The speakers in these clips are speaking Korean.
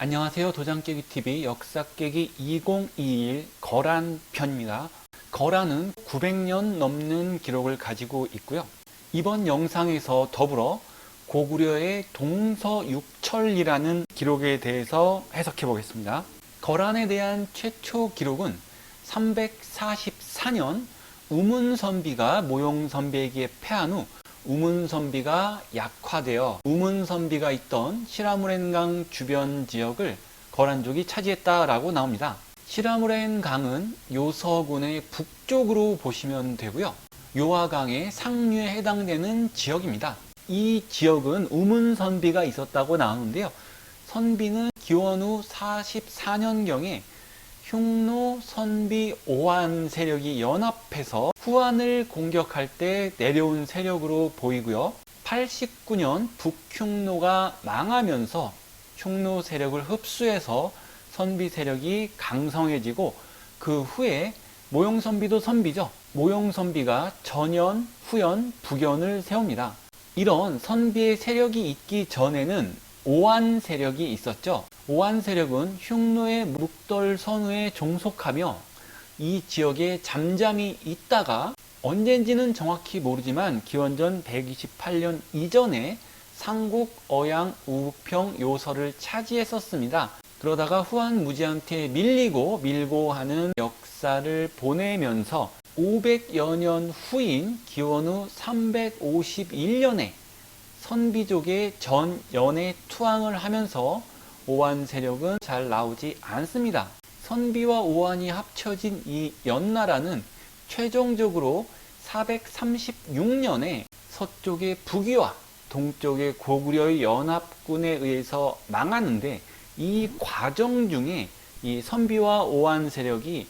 안녕하세요. 도장깨기TV 역사깨기 2021 거란편입니다. 거란은 900년 넘는 기록을 가지고 있고요. 이번 영상에서 더불어 고구려의 동서육철이라는 기록에 대해서 해석해 보겠습니다. 거란에 대한 최초 기록은 344년 우문선비가 모용선비에게 패한 후 우문선비가 약화되어 우문선비가 있던 시라무렌강 주변 지역을 거란족이 차지했다라고 나옵니다. 시라무렌강은 요서군의 북쪽으로 보시면 되고요. 요하강의 상류에 해당되는 지역입니다. 이 지역은 우문선비가 있었다고 나오는데요. 선비는 기원 후 44년경에 흉노, 선비, 오한 세력이 연합해서 후한을 공격할 때 내려온 세력으로 보이고요. 89년 북흉노가 망하면서 흉노 세력을 흡수해서 선비 세력이 강성해지고 그 후에 모용선비도 선비죠. 모용선비가 전연, 후연, 북연을 세웁니다. 이런 선비의 세력이 있기 전에는 오한 세력이 있었죠. 오한 세력은 흉노의 묵돌 선우에 종속하며 이 지역에 잠잠히 있다가 언젠지는 정확히 모르지만 기원전 128년 이전에 상국, 어양, 우북평, 요서를 차지했었습니다. 그러다가 후한 무지한테 밀고 하는 역사를 보내면서 500여 년 후인 기원 후 351년에 선비족의 전연에 투항을 하면서 오한 세력은 잘 나오지 않습니다. 선비와 오한이 합쳐진 이 연나라는 최종적으로 436년에 서쪽의 북위와 동쪽의 고구려의 연합군에 의해서 망하는데 이 과정 중에 이 선비와 오한 세력이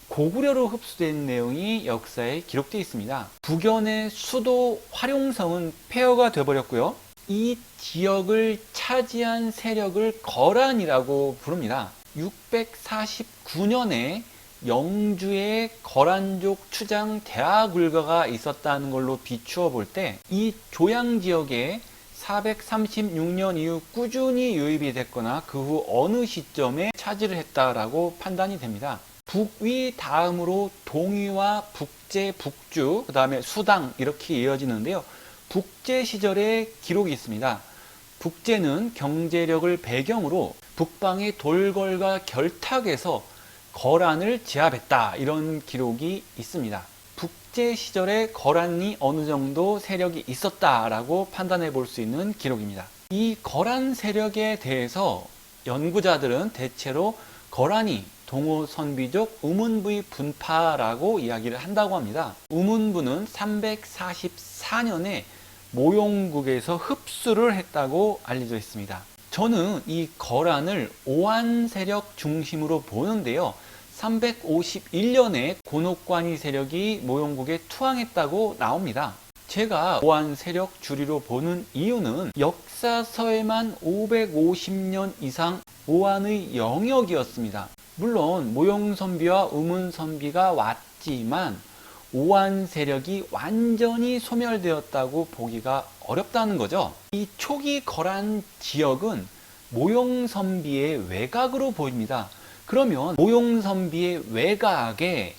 고구려로 흡수된 내용이 역사에 기록되어 있습니다. 북연의 수도 활용성은 폐허가 되어버렸고요. 이 지역을 차지한 세력을 거란이라고 부릅니다. 649년에 영주에 거란족 추장 대하굴가가 있었다는 걸로 비추어 볼 때 이 조양 지역에 436년 이후 꾸준히 유입이 됐거나 그 후 어느 시점에 차지를 했다라고 판단이 됩니다. 북위 다음으로 동위와 북제, 북주, 그 다음에 수당 이렇게 이어지는데요. 북제 시절에 기록이 있습니다. 북제는 경제력을 배경으로 북방의 돌궐과 결탁에서 거란을 제압했다 이런 기록이 있습니다. 북제 시절에 거란이 어느 정도 세력이 있었다라고 판단해 볼 수 있는 기록입니다. 이 거란 세력에 대해서 연구자들은 대체로 거란이 동호선비족 우문부의 분파라고 이야기를 한다고 합니다. 우문부는 344년에 모용국에서 흡수를 했다고 알려져 있습니다. 저는 이 거란을 오한 세력 중심으로 보는데요. 351년에 고노관이 세력이 모용국에 투항했다고 나옵니다. 제가 오한 세력 주리로 보는 이유는 역사서에만 550년 이상 오한의 영역이었습니다. 물론 모용선비와 우문선비가 왔지만 오한 세력이 완전히 소멸되었다고 보기가 어렵다는 거죠. 이 초기 거란 지역은 모용선비의 외곽으로 보입니다. 그러면 모용선비의 외곽에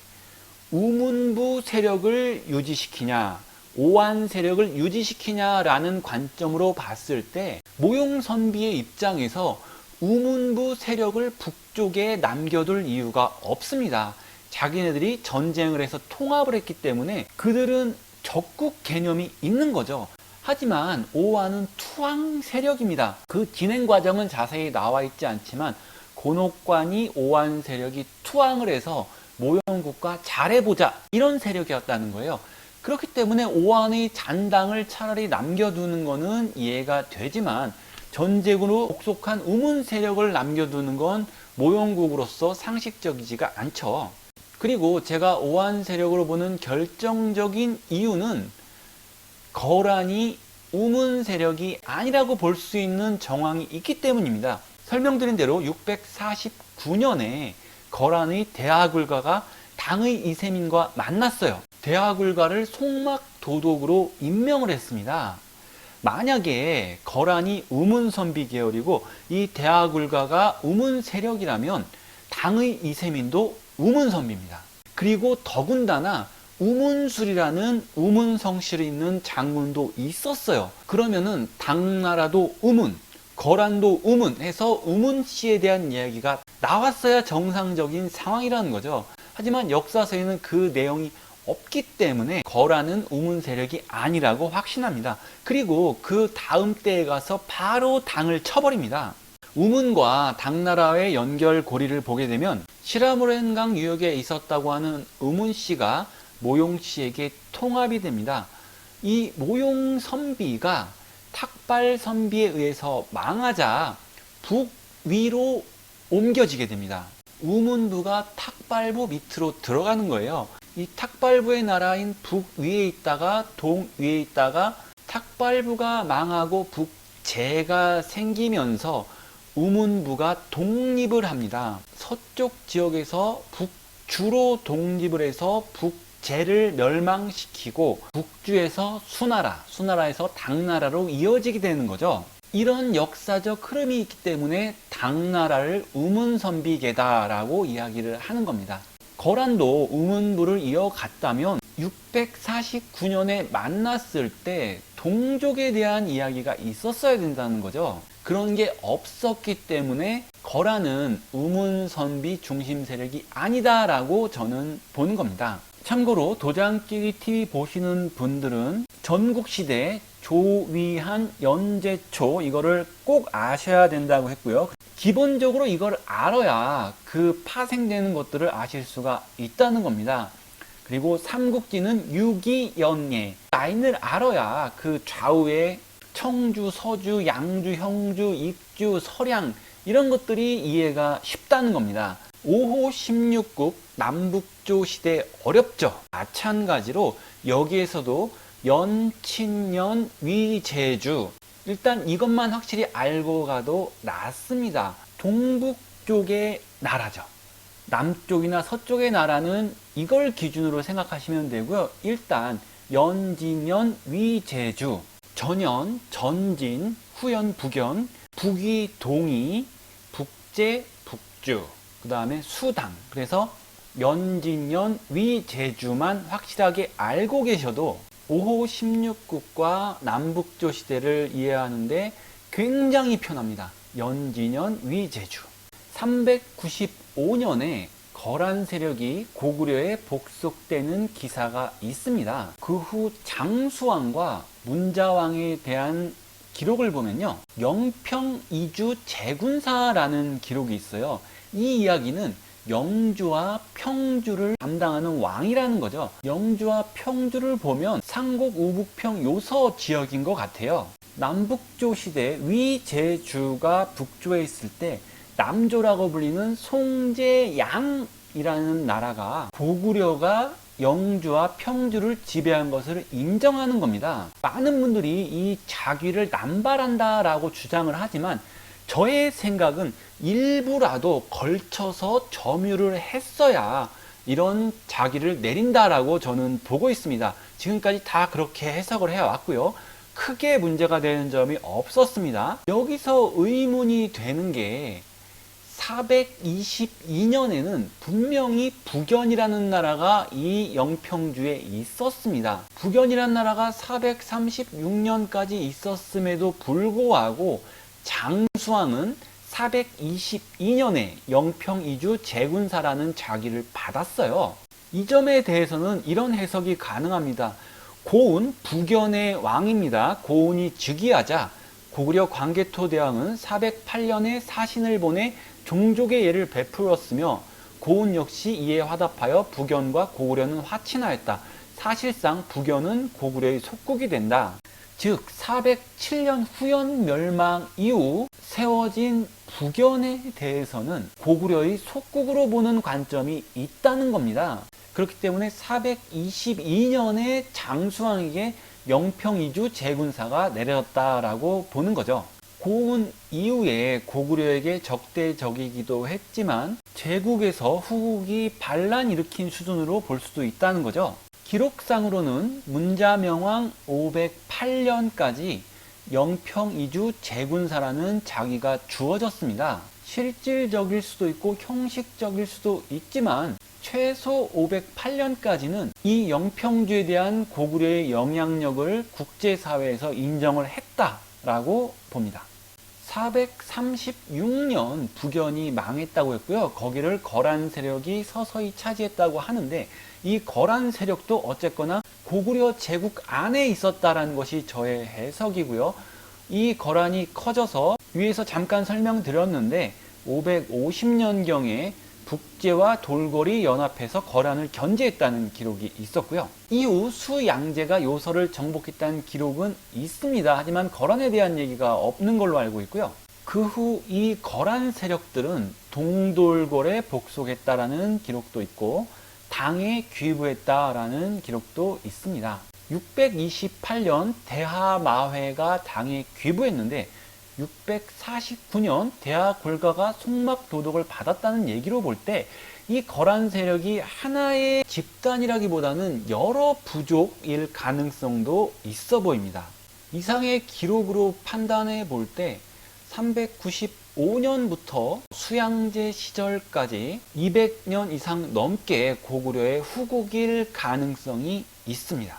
우문부 세력을 유지시키냐 오한 세력을 유지시키냐라는 관점으로 봤을 때 모용선비의 입장에서 우문부 세력을 북쪽에 남겨둘 이유가 없습니다. 자기네들이 전쟁을 해서 통합을 했기 때문에 그들은 적국 개념이 있는 거죠. 하지만 오한은 투항 세력입니다. 그 진행 과정은 자세히 나와 있지 않지만 고노관이 오한 세력이 투항을 해서 모용국과 잘해보자 이런 세력이었다는 거예요. 그렇기 때문에 오한의 잔당을 차라리 남겨두는 것은 이해가 되지만 전쟁으로 복속한 우문 세력을 남겨두는 건 모용국으로서 상식적이지가 않죠. 그리고 제가 오한 세력으로 보는 결정적인 이유는 거란이 우문 세력이 아니라고 볼 수 있는 정황이 있기 때문입니다. 설명드린 대로 649년에 거란의 대하굴가가 당의 이세민과 만났어요. 대하굴가를 송막 도독으로 임명을 했습니다. 만약에 거란이 우문선비 계열이고 이 대하굴가가 우문 세력이라면 당의 이세민도 우문선비입니다. 그리고 더군다나 우문술이라는 우문성실이 있는 장군도 있었어요. 그러면은 당나라도 우문, 거란도 우문 해서 우문씨에 대한 이야기가 나왔어야 정상적인 상황이라는 거죠. 하지만 역사서에는 그 내용이 없기 때문에 거란은 우문 세력이 아니라고 확신합니다. 그리고 그 다음 때에 가서 바로 당을 쳐버립니다. 우문과 당나라의 연결고리를 보게 되면 시라모렌강 유역에 있었다고 하는 우문씨가 모용씨에게 통합이 됩니다. 이 모용선비가 탁발선비에 의해서 망하자 북위로 옮겨지게 됩니다. 우문부가 탁발부 밑으로 들어가는 거예요. 이 탁발부의 나라인 북위에 있다가 동위에 있다가 탁발부가 망하고 북제가 생기면서 우문부가 독립을 합니다. 서쪽 지역에서 북주로 독립을 해서 북제를 멸망시키고 북주에서 수나라에서 당나라로 이어지게 되는 거죠. 이런 역사적 흐름이 있기 때문에 당나라를 우문선비계다라고 이야기를 하는 겁니다. 거란도 우문부를 이어갔다면 649년에 만났을 때 동족에 대한 이야기가 있었어야 된다는 거죠. 그런 게 없었기 때문에 거란은 우문선비 중심 세력이 아니다라고 저는 보는 겁니다. 참고로 도장깨기 TV 보시는 분들은 전국시대 조위한 연제초 이거를 꼭 아셔야 된다고 했고요. 기본적으로 이걸 알아야 그 파생되는 것들을 아실 수가 있다는 겁니다. 그리고 삼국지는 유기연예 라인을 알아야 그 좌우에 청주, 서주, 양주, 형주, 익주, 서량 이런 것들이 이해가 쉽다는 겁니다. 5호 16국 남북조 시대 어렵죠. 마찬가지로 여기에서도 연친년 위제주 일단 이것만 확실히 알고 가도 낫습니다. 동북 쪽의 나라죠. 남쪽이나 서쪽의 나라는 이걸 기준으로 생각하시면 되고요. 일단 연진년 위제주 전연, 전진, 후연, 북연, 북위, 동위, 북제, 북주 그 다음에 수당 그래서 연진년 위제주만 확실하게 알고 계셔도 5호 16국과 남북조 시대를 이해하는데 굉장히 편합니다. 연진년 위제주 395년에 거란 세력이 고구려에 복속되는 기사가 있습니다. 그 후 장수왕과 문자왕에 대한 기록을 보면요. 영평이주 제군사라는 기록이 있어요. 이 이야기는 영주와 평주를 담당하는 왕이라는 거죠. 영주와 평주를 보면 상곡 우북평 요서 지역인 것 같아요. 남북조 시대 위제주가 북조에 있을 때 남조라고 불리는 송제양이라는 나라가 고구려가 영주와 평주를 지배한 것을 인정하는 겁니다. 많은 분들이 이 자귀를 남발한다라고 주장을 하지만 저의 생각은 일부라도 걸쳐서 점유를 했어야 이런 자기를 내린다라고 저는 보고 있습니다. 지금까지 다 그렇게 해석을 해왔고요. 크게 문제가 되는 점이 없었습니다. 여기서 의문이 되는 게 422년에는 분명히 북연이라는 나라가 이 영평주에 있었습니다. 북연이라는 나라가 436년까지 있었음에도 불구하고 장수왕은 422년에 영평이주 제군사라는 자기를 받았어요. 이 점에 대해서는 이런 해석이 가능합니다. 고운 북연의 왕입니다. 고운이 즉위하자 고구려 광개토 대왕은 408년에 사신을 보내 종족의 예를 베풀었으며 고운 역시 이에 화답하여 북연과 고구려는 화친하였다. 사실상 북연은 고구려의 속국이 된다. 즉 407년 후연 멸망 이후 세워진 북연에 대해서는 고구려의 속국으로 보는 관점이 있다는 겁니다. 그렇기 때문에 422년에 장수왕에게 영평이주 제군사가 내렸다라고 보는 거죠. 고운 이후에 고구려에게 적대적이기도 했지만 제국에서 후국이 반란 일으킨 수준으로 볼 수도 있다는 거죠. 기록상으로는 문자명왕 508년까지 영평이주 제군사라는 자위가 주어졌습니다. 실질적일 수도 있고 형식적일 수도 있지만 최소 508년까지는 이 영평주에 대한 고구려의 영향력을 국제사회에서 인정을 했다라고 봅니다. 436년 북연이 망했다고 했고요. 거기를 거란 세력이 서서히 차지했다고 하는데 이 거란 세력도 어쨌거나 고구려 제국 안에 있었다라는 것이 저의 해석이고요. 이 거란이 커져서 위에서 잠깐 설명드렸는데 550년경에 북제와 돌고리 연합해서 거란을 견제했다는 기록이 있었고요. 이후 수양제가 요서를 정복했다는 기록은 있습니다. 하지만 거란에 대한 얘기가 없는 걸로 알고 있고요. 그 후 이 거란 세력들은 동돌골에 복속했다라는 기록도 있고 당에 귀부했다라는 기록도 있습니다. 628년 대하마회가 당에 귀부했는데 649년 대하골가가 송막도독을 받았다는 얘기로 볼 때 이 거란 세력이 하나의 집단이라기보다는 여러 부족일 가능성도 있어 보입니다. 이상의 기록으로 판단해 볼 때 395년부터 수양제 시절까지 200년 이상 넘게 고구려의 후국일 가능성이 있습니다.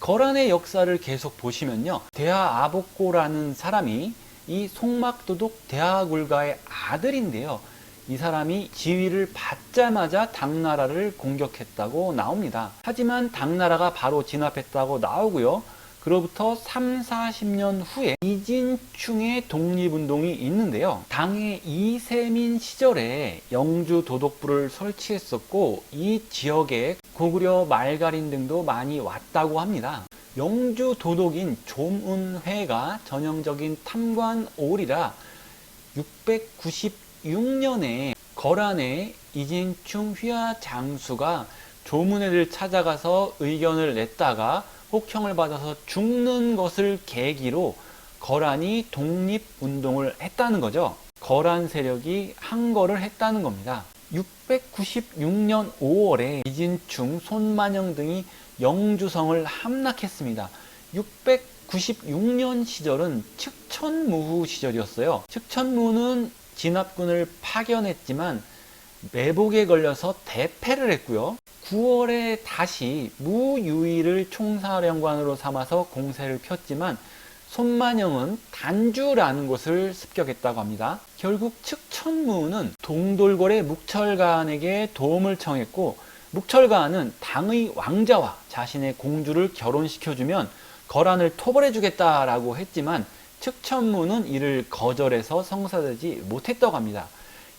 거란의 역사를 계속 보시면요. 대하아복고라는 사람이 이 송막도독 대하굴가의 아들인데요. 이 사람이 지위를 받자마자 당나라를 공격했다고 나옵니다. 하지만 당나라가 바로 진압했다고 나오고요. 그로부터 3, 40년 후에 이진충의 독립운동이 있는데요. 당의 이세민 시절에 영주 도독부를 설치했었고 이 지역에 고구려 말가린 등도 많이 왔다고 합니다. 영주 도독인 조문회가 전형적인 탐관올이라 696년에 거란의 이진충 휘하 장수가 조문회를 찾아가서 의견을 냈다가 혹형을 받아서 죽는 것을 계기로 거란이 독립운동을 했다는 거죠. 거란 세력이 항거를 했다는 겁니다. 696년 5월에 이진충, 손만영 등이 영주성을 함락했습니다. 696년 시절은 측천무후 시절이었어요. 측천무는 진압군을 파견했지만 매복에 걸려서 대패를 했고요. 9월에 다시 무유의를 총사령관으로 삼아서 공세를 폈지만 손만영은 단주라는 곳을 습격했다고 합니다. 결국 측천무는 동돌골의 묵철가한에게 도움을 청했고 묵철가한은 당의 왕자와 자신의 공주를 결혼시켜주면 거란을 토벌해주겠다라고 했지만 측천무는 이를 거절해서 성사되지 못했다고 합니다.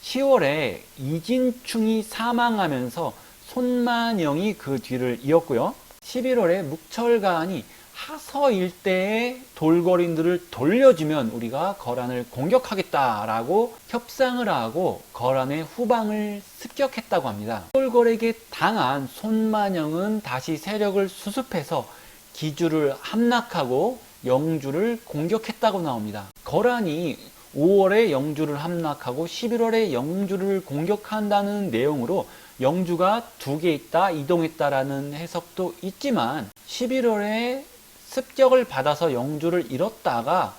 10월에 이진충이 사망하면서 손만영이 그 뒤를 이었고요. 11월에 묵철가한이 하서 일대의 돌거린들을 돌려주면 우리가 거란을 공격하겠다라고 협상을 하고 거란의 후방을 습격했다고 합니다. 돌거에게 당한 손만영은 다시 세력을 수습해서 기주를 함락하고 영주를 공격했다고 나옵니다. 거란이 5월에 영주를 함락하고 11월에 영주를 공격한다는 내용으로 영주가 2개 있다, 이동했다라는 해석도 있지만 11월에 습격을 받아서 영주를 잃었다가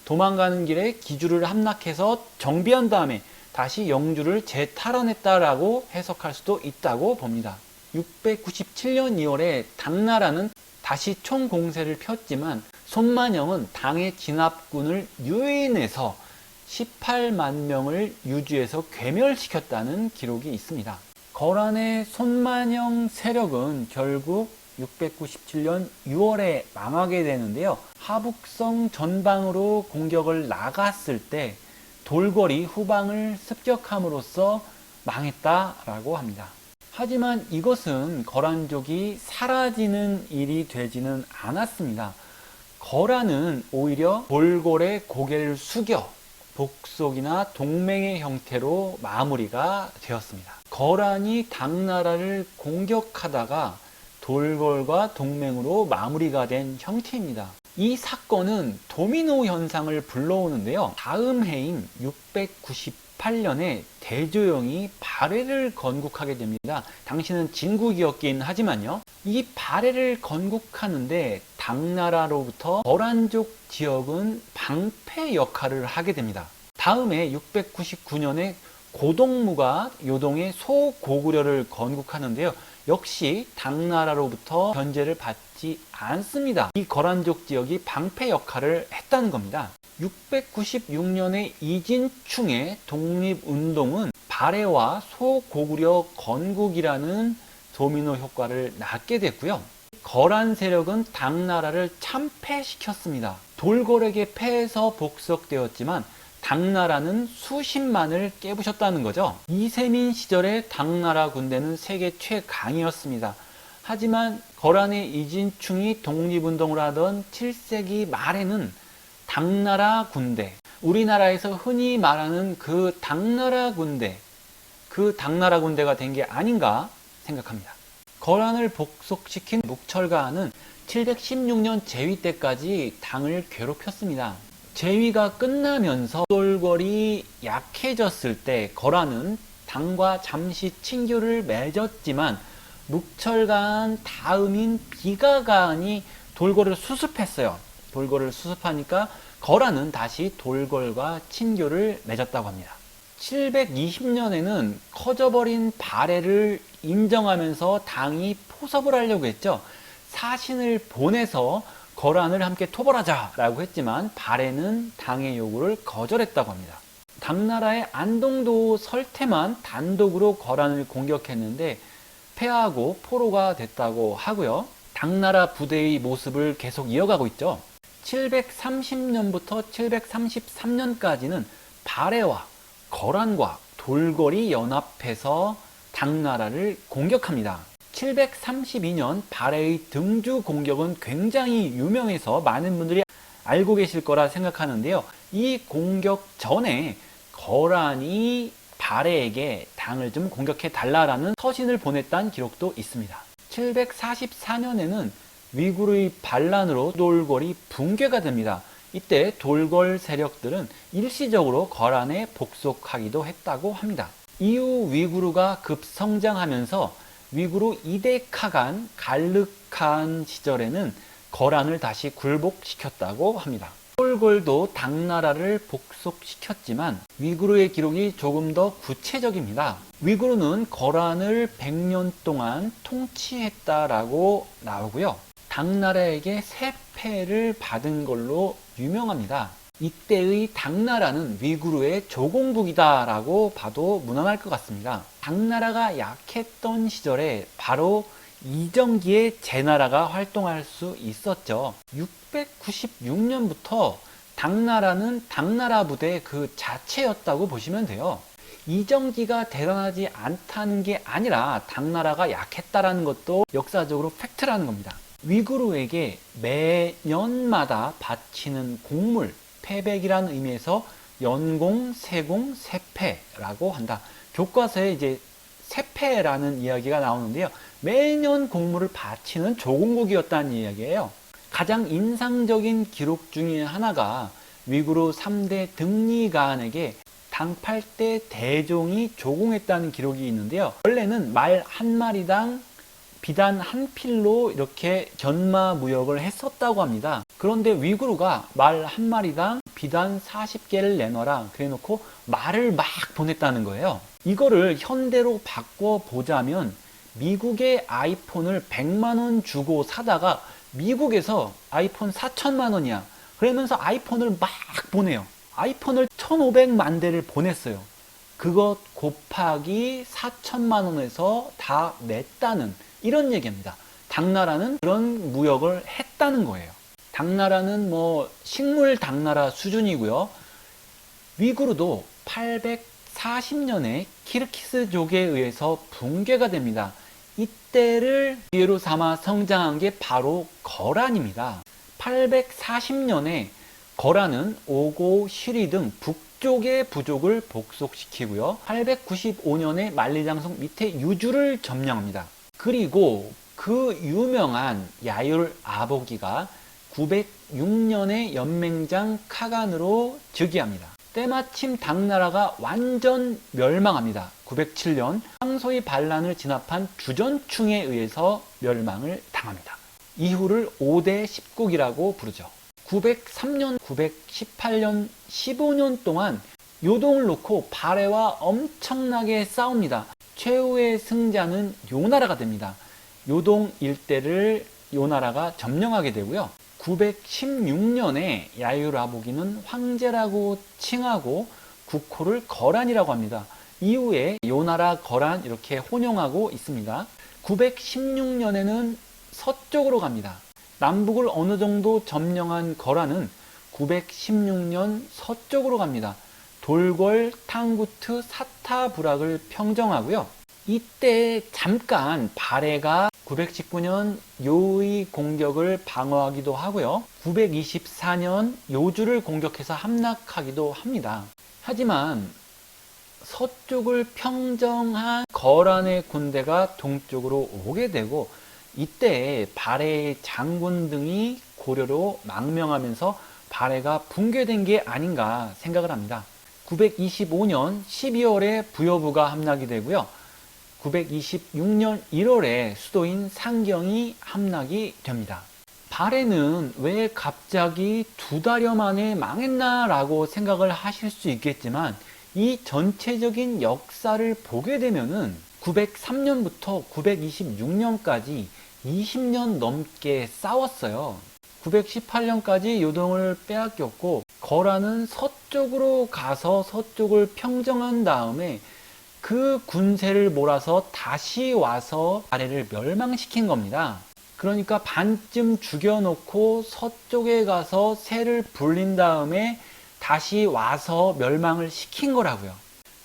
도망가는 길에 기주를 함락해서 정비한 다음에 다시 영주를 재탈환했다라고 해석할 수도 있다고 봅니다. 697년 2월에 당나라는 다시 총공세를 폈지만 손만영은 당의 진압군을 유인해서 18만 명을 유주에서 괴멸시켰다는 기록이 있습니다. 거란의 손만영 세력은 결국 697년 6월에 망하게 되는데요. 하북성 전방으로 공격을 나갔을 때 돌거리 후방을 습격함으로써 망했다라고 합니다. 하지만 이것은 거란족이 사라지는 일이 되지는 않았습니다. 거란은 오히려 돌골의 고개를 숙여 복속이나 동맹의 형태로 마무리가 되었습니다. 거란이 당나라를 공격하다가 돌골과 동맹으로 마무리가 된 형태입니다. 이 사건은 도미노 현상을 불러오는데요. 다음 해인 698년에 대조영이 발해를 건국하게 됩니다. 당시는 진국이었긴 하지만요. 이 발해를 건국하는데 당나라로부터 거란족 지역은 방패 역할을 하게 됩니다. 다음에 699년에 고동무가 요동의 소고구려를 건국하는데요. 역시 당나라로부터 견제를 받지 않습니다. 이 거란족 지역이 방패 역할을 했다는 겁니다. 696년에 이진충의 독립운동은 발해와 소고구려 건국이라는 도미노 효과를 낳게 됐고요. 거란 세력은 당나라를 참패시켰습니다. 돌궐에게 패해서 복속되었지만 당나라는 수십만을 깨부셨다는 거죠. 이세민 시절에 당나라 군대는 세계 최강이었습니다. 하지만 거란의 이진충이 독립운동을 하던 7세기 말에는 당나라 군대, 우리나라에서 흔히 말하는 그 당나라 군대가 된 게 아닌가 생각합니다. 거란을 복속시킨 묵철가는 716년 제위 때까지 당을 괴롭혔습니다. 제위가 끝나면서 돌궐이 약해졌을 때 거란은 당과 잠시 친교를 맺었지만 묵철간 다음인 비가간이 돌궐을 수습했어요. 돌궐을 수습하니까 거란은 다시 돌궐과 친교를 맺었다고 합니다. 720년에는 커져버린 발해를 인정하면서 당이 포섭을 하려고 했죠. 사신을 보내서 거란을 함께 토벌하자 라고 했지만 발해는 당의 요구를 거절했다고 합니다. 당나라의 안동도 설태만 단독으로 거란을 공격했는데 패하고 포로가 됐다고 하고요. 당나라 부대의 모습을 계속 이어가고 있죠. 730년부터 733년까지는 발해와 거란과 돌궐이 연합해서 당나라를 공격합니다. 732년 발해의 등주 공격은 굉장히 유명해서 많은 분들이 알고 계실 거라 생각하는데요. 이 공격 전에 거란이 발해에게 당을 좀 공격해 달라라는 서신을 보냈다는 기록도 있습니다. 744년에는 위구르의 반란으로 돌궐이 붕괴가 됩니다. 이때 돌궐 세력들은 일시적으로 거란에 복속하기도 했다고 합니다. 이후 위구르가 급성장하면서 위구르 2대 카간 갈르칸 시절에는 거란을 다시 굴복시켰다고 합니다. 돌궐도 당나라를 복속시켰지만 위구르의 기록이 조금 더 구체적입니다. 위구르는 거란을 100년 동안 통치했다라고 나오고요. 당나라에게 세 패를 받은 걸로 유명합니다. 이때의 당나라는 위구르의 조공국이다라고 봐도 무난할 것 같습니다. 당나라가 약했던 시절에 바로 이정기의 제나라가 활동할 수 있었죠. 696년부터 당나라는 당나라 부대 그 자체였다고 보시면 돼요. 이정기가 대단하지 않다는 게 아니라 당나라가 약했다라는 것도 역사적으로 팩트라는 겁니다. 위구르에게 매년마다 바치는 곡물, 패백이라는 의미에서 연공, 세공, 세패라고 한다. 교과서에 이제 세패라는 이야기가 나오는데요. 매년 곡물을 바치는 조공국이었다는 이야기예요. 가장 인상적인 기록 중에 하나가 위구르 3대 등리가한에게 당 8대 대종이 조공했다는 기록이 있는데요. 원래는 말 한 마리당 비단 한 필로 이렇게 견마무역을 했었다고 합니다. 그런데 위구르가 말 한 마리당 비단 40개를 내놔라 그래 놓고 말을 막 보냈다는 거예요. 이거를 현대로 바꿔보자면 미국의 아이폰을 100만원 주고 사다가 미국에서 아이폰 4천만원이야 그러면서 아이폰을 막 보내요. 아이폰을 1500만 대를 보냈어요. 그것 곱하기 4천만원에서 다 냈다는 이런 얘기입니다. 당나라는 그런 무역을 했다는 거예요. 당나라는 뭐 식물 당나라 수준이고요. 위구르도 840년에 키르기스족에 의해서 붕괴가 됩니다. 이때를 기회로 삼아 성장한 게 바로 거란입니다. 840년에 거란은 오고, 시리 등 북쪽의 부족을 복속시키고요. 895년에 만리장성 밑에 유주를 점령합니다. 그리고 그 유명한 야율 아보기가 906년에 연맹장 카간으로 즉위합니다. 때마침 당나라가 완전 멸망합니다. 907년 황소의 반란을 진압한 주전충에 의해서 멸망을 당합니다. 이후를 5대 10국이라고 부르죠. 903년, 918년, 15년 동안 요동을 놓고 발해와 엄청나게 싸웁니다. 최후의 승자는 요나라가 됩니다. 요동 일대를 요나라가 점령하게 되고요. 916년에 야유라보기는 황제라고 칭하고 국호를 거란이라고 합니다. 이후에 요나라, 거란 이렇게 혼용하고 있습니다. 916년에는 서쪽으로 갑니다. 남북을 어느 정도 점령한 거란은 916년 서쪽으로 갑니다. 돌궐, 탕구트, 사타부락을 평정하고요. 이때 잠깐 발해가 919년 요의 공격을 방어하기도 하고요. 924년 요주를 공격해서 함락하기도 합니다. 하지만 서쪽을 평정한 거란의 군대가 동쪽으로 오게 되고 이때 발해의 장군 등이 고려로 망명하면서 발해가 붕괴된 게 아닌가 생각을 합니다. 925년 12월에 부여부가 함락이 되고요. 926년 1월에 수도인 상경이 함락이 됩니다. 발해는 왜 갑자기 2달여 만에 망했나 라고 생각을 하실 수 있겠지만 이 전체적인 역사를 보게 되면은 903년부터 926년까지 20년 넘게 싸웠어요. 918년까지 요동을 빼앗겼고 거란은 서쪽으로 가서 서쪽을 평정한 다음에 그 군세를 몰아서 다시 와서 발해를 멸망시킨 겁니다. 그러니까 반쯤 죽여놓고 서쪽에 가서 세를 불린 다음에 다시 와서 멸망을 시킨 거라고요.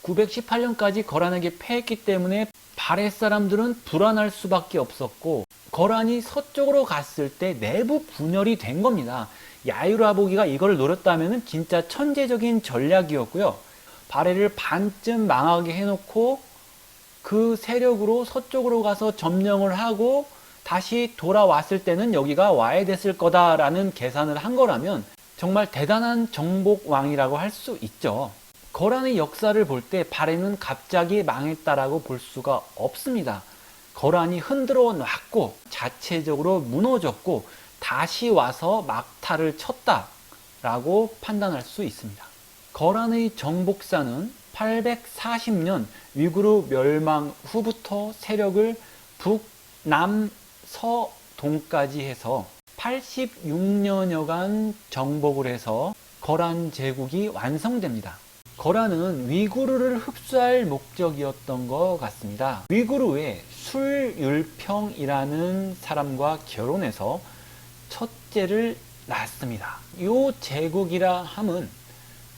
918년까지 거란에게 패했기 때문에 발해 사람들은 불안할 수밖에 없었고 거란이 서쪽으로 갔을 때 내부 분열이 된 겁니다. 야유라보기가 이걸 노렸다면 진짜 천재적인 전략이었고요. 발해를 반쯤 망하게 해놓고 그 세력으로 서쪽으로 가서 점령을 하고 다시 돌아왔을 때는 여기가 와야 됐을 거다라는 계산을 한 거라면 정말 대단한 정복왕이라고 할 수 있죠. 거란의 역사를 볼 때 발해는 갑자기 망했다라고 볼 수가 없습니다. 거란이 흔들어 놨고 자체적으로 무너졌고 다시 와서 막타를 쳤다라고 판단할 수 있습니다. 거란의 정복사는 840년 위구르 멸망 후부터 세력을 북, 남, 서, 동까지 해서 86년여간 정복을 해서 거란 제국이 완성됩니다. 거란은 위구르를 흡수할 목적이었던 것 같습니다. 위구르의 술율평이라는 사람과 결혼해서 첫째를 낳습니다. 이 제국이라 함은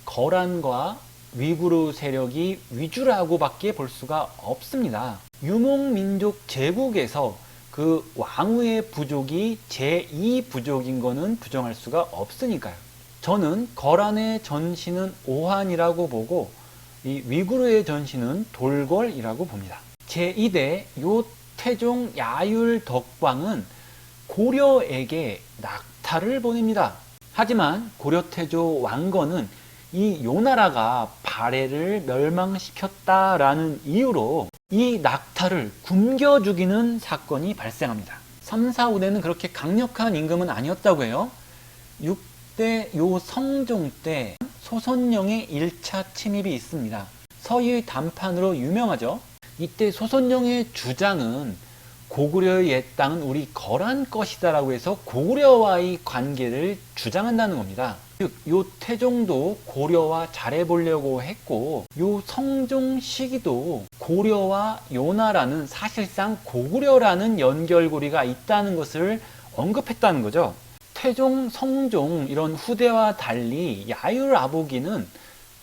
거란과 위구르 세력이 위주라고 밖에 볼 수가 없습니다. 유목민족 제국에서 그 왕후의 부족이 제2부족인 거는 부정할 수가 없으니까요. 저는 거란의 전신은 오한이라고 보고 이 위구르의 전신은 돌궐이라고 봅니다. 제2대 요태종 야율덕광은 고려에게 낙타를 보냅니다. 하지만 고려태조 왕건은 이 요나라가 발해를 멸망시켰다라는 이유로 이 낙타를 굶겨 죽이는 사건이 발생합니다. 3, 4, 5대는 그렇게 강력한 임금은 아니었다고 해요. 6대 요 성종 때 소선영의 1차 침입이 있습니다. 서희 단판으로 유명하죠. 이때 소선영의 주장은 고구려의 옛 땅은 우리 거란 것이다 라고 해서 고구려와의 관계를 주장한다는 겁니다. 즉, 요 태종도 고려와 잘해보려고 했고 요 성종 시기도 고려와 요나라는 사실상 고구려라는 연결고리가 있다는 것을 언급했다는 거죠. 태종, 성종 이런 후대와 달리 야율아보기는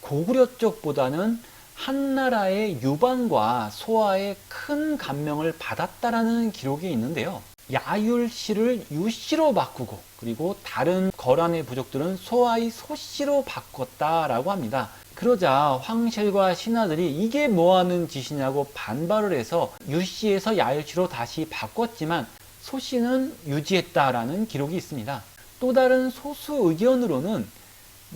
고구려 쪽보다는 한나라의 유방과 소아의 큰 감명을 받았다라는 기록이 있는데요. 야율씨를 유씨로 바꾸고 그리고 다른 거란의 부족들은 소아의 소씨로 바꿨다라고 합니다. 그러자 황실과 신하들이 이게 뭐하는 짓이냐고 반발을 해서 유씨에서 야율씨로 다시 바꿨지만 소씨는 유지했다라는 기록이 있습니다. 또 다른 소수 의견으로는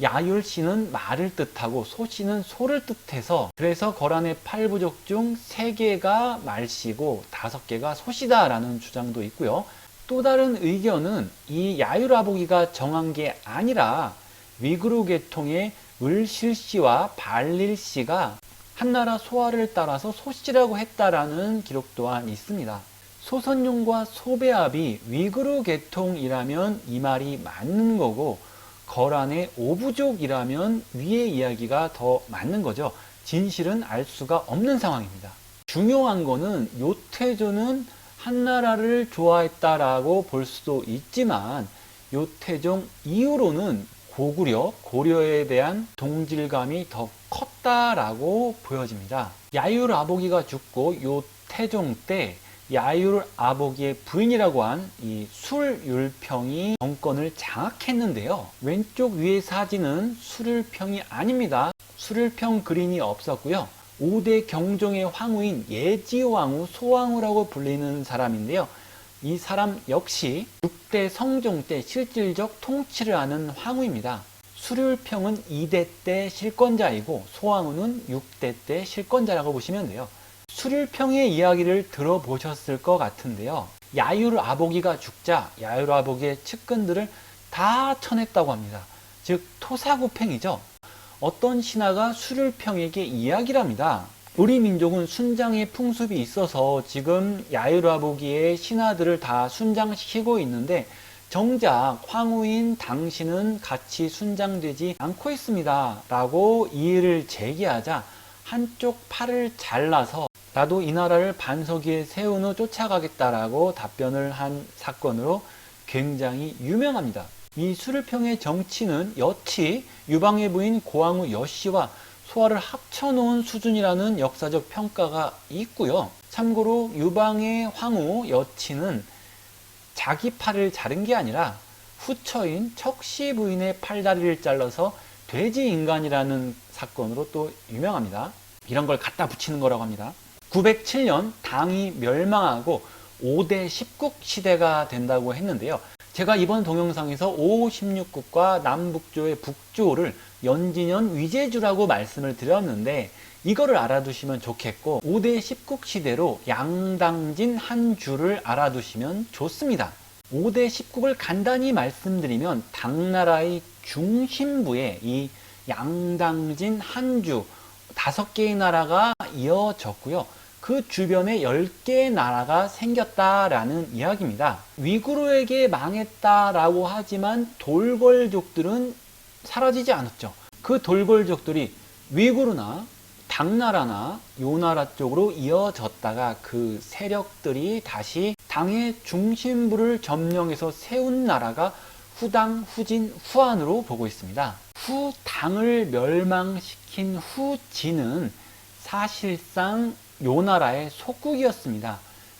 야율씨는 말을 뜻하고 소씨는 소를 뜻해서 그래서 거란의 8부족 중 3개가 말씨고 5개가 소씨다 라는 주장도 있고요. 또 다른 의견은 이 야유라보기가 정한 게 아니라 위구르 계통의 을실씨와 발릴씨가 한나라 소화를 따라서 소씨라고 했다라는 기록 또한 있습니다. 소선용과 소배합이 위구르 계통이라면 이 말이 맞는 거고, 거란의 오부족이라면 위의 이야기가 더 맞는 거죠. 진실은 알 수가 없는 상황입니다. 중요한 거는 요태조는 한나라를 좋아했다라고 볼 수도 있지만 요태종 이후로는 고구려, 고려에 대한 동질감이 더 컸다라고 보여집니다. 야유라보기가 죽고 요태종 때 야유라보기의 부인이라고 한 이 술율평이 정권을 장악했는데요. 왼쪽 위의 사진은 술율평이 아닙니다. 술율평 그림이 없었고요. 5대 경종의 황후인 예지왕후, 소왕후라고 불리는 사람인데요. 이 사람 역시 6대 성종 때 실질적 통치를 하는 황후입니다. 술율평은 2대 때 실권자이고 소왕후는 6대 때 실권자라고 보시면 돼요. 술율평의 이야기를 들어보셨을 것 같은데요. 야유라보기가 죽자 야유라보기의 측근들을 다 쳐냈다고 합니다. 즉 토사구팽이죠. 어떤 신하가 술율평에게 이야기를 합니다. 우리 민족은 순장의 풍습이 있어서 지금 야유라보기의 신하들을 다 순장시키고 있는데 정작 황후인 당신은 같이 순장되지 않고 있습니다 라고 이의를 제기하자 한쪽 팔을 잘라서 나도 이 나라를 반석 위에 세운 후 쫓아가겠다라고 답변을 한 사건으로 굉장히 유명합니다. 이 술율평의 정치는 여치 유방의 부인 고왕후 여씨와 소화를 합쳐놓은 수준이라는 역사적 평가가 있고요. 참고로 유방의 황후 여치는 자기 팔을 자른 게 아니라 후처인 척씨 부인의 팔다리를 잘라서 돼지인간이라는 사건으로 또 유명합니다. 이런 걸 갖다 붙이는 거라고 합니다. 907년 당이 멸망하고 5대 10국 시대가 된다고 했는데요. 제가 이번 동영상에서 5, 16국과 남북조의 북조를 연진년 위제주라고 말씀을 드렸는데 이거를 알아두시면 좋겠고 5대 10국 시대로 양당진 한 주를 알아두시면 좋습니다. 5대 10국을 간단히 말씀드리면 당나라의 중심부에 이 양당진 한 주 5개의 나라가 이어졌고요. 그 주변에 10개의 나라가 생겼다라는 이야기입니다. 위구르에게 망했다라고 하지만 돌궐족들은 사라지지 않았죠. 그 돌궐족들이 위구르나 당나라나 요나라 쪽으로 이어졌다가 그 세력들이 다시 당의 중심부를 점령해서 세운 나라가 후당, 후진, 후한으로 보고 있습니다. 후당을 멸망시킨 후진은 사실상 요나라의 속국이었습니다.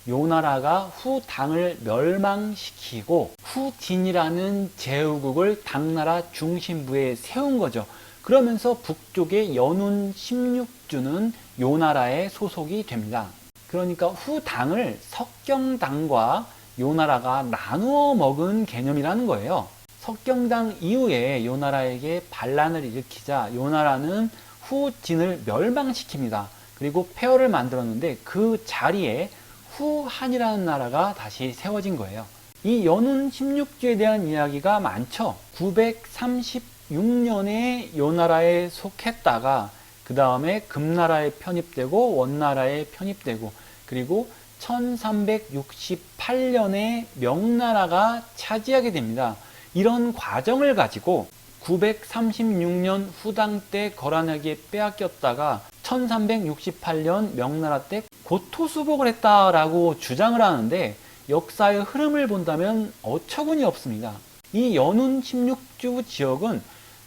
요나라가 후당을 멸망시키고 후진이라는 제후국을 당나라 중심부에 세운 거죠. 그러면서 북쪽의 연운 16주는 요나라의 소속이 됩니다. 그러니까 후당을 석경당과 요나라가 나누어 먹은 개념이라는 거예요. 석경당 이후에 요나라에게 반란을 일으키자 요나라는 후진을 멸망시킵니다. 그리고 폐허를 만들었는데 그 자리에 후한이라는 나라가 다시 세워진 거예요. 이 연운 16주에 대한 이야기가 많죠. 936년에 요나라에 속했다가 그 다음에 금나라에 편입되고 원나라에 편입되고 그리고 1368년에 명나라가 차지하게 됩니다. 이런 과정을 가지고 936년 후당 때 거란에게 빼앗겼다가 1368년 명나라 때 고토수복을 했다라고 주장을 하는데 역사의 흐름을 본다면 어처구니 없습니다. 이 연운 16주 지역은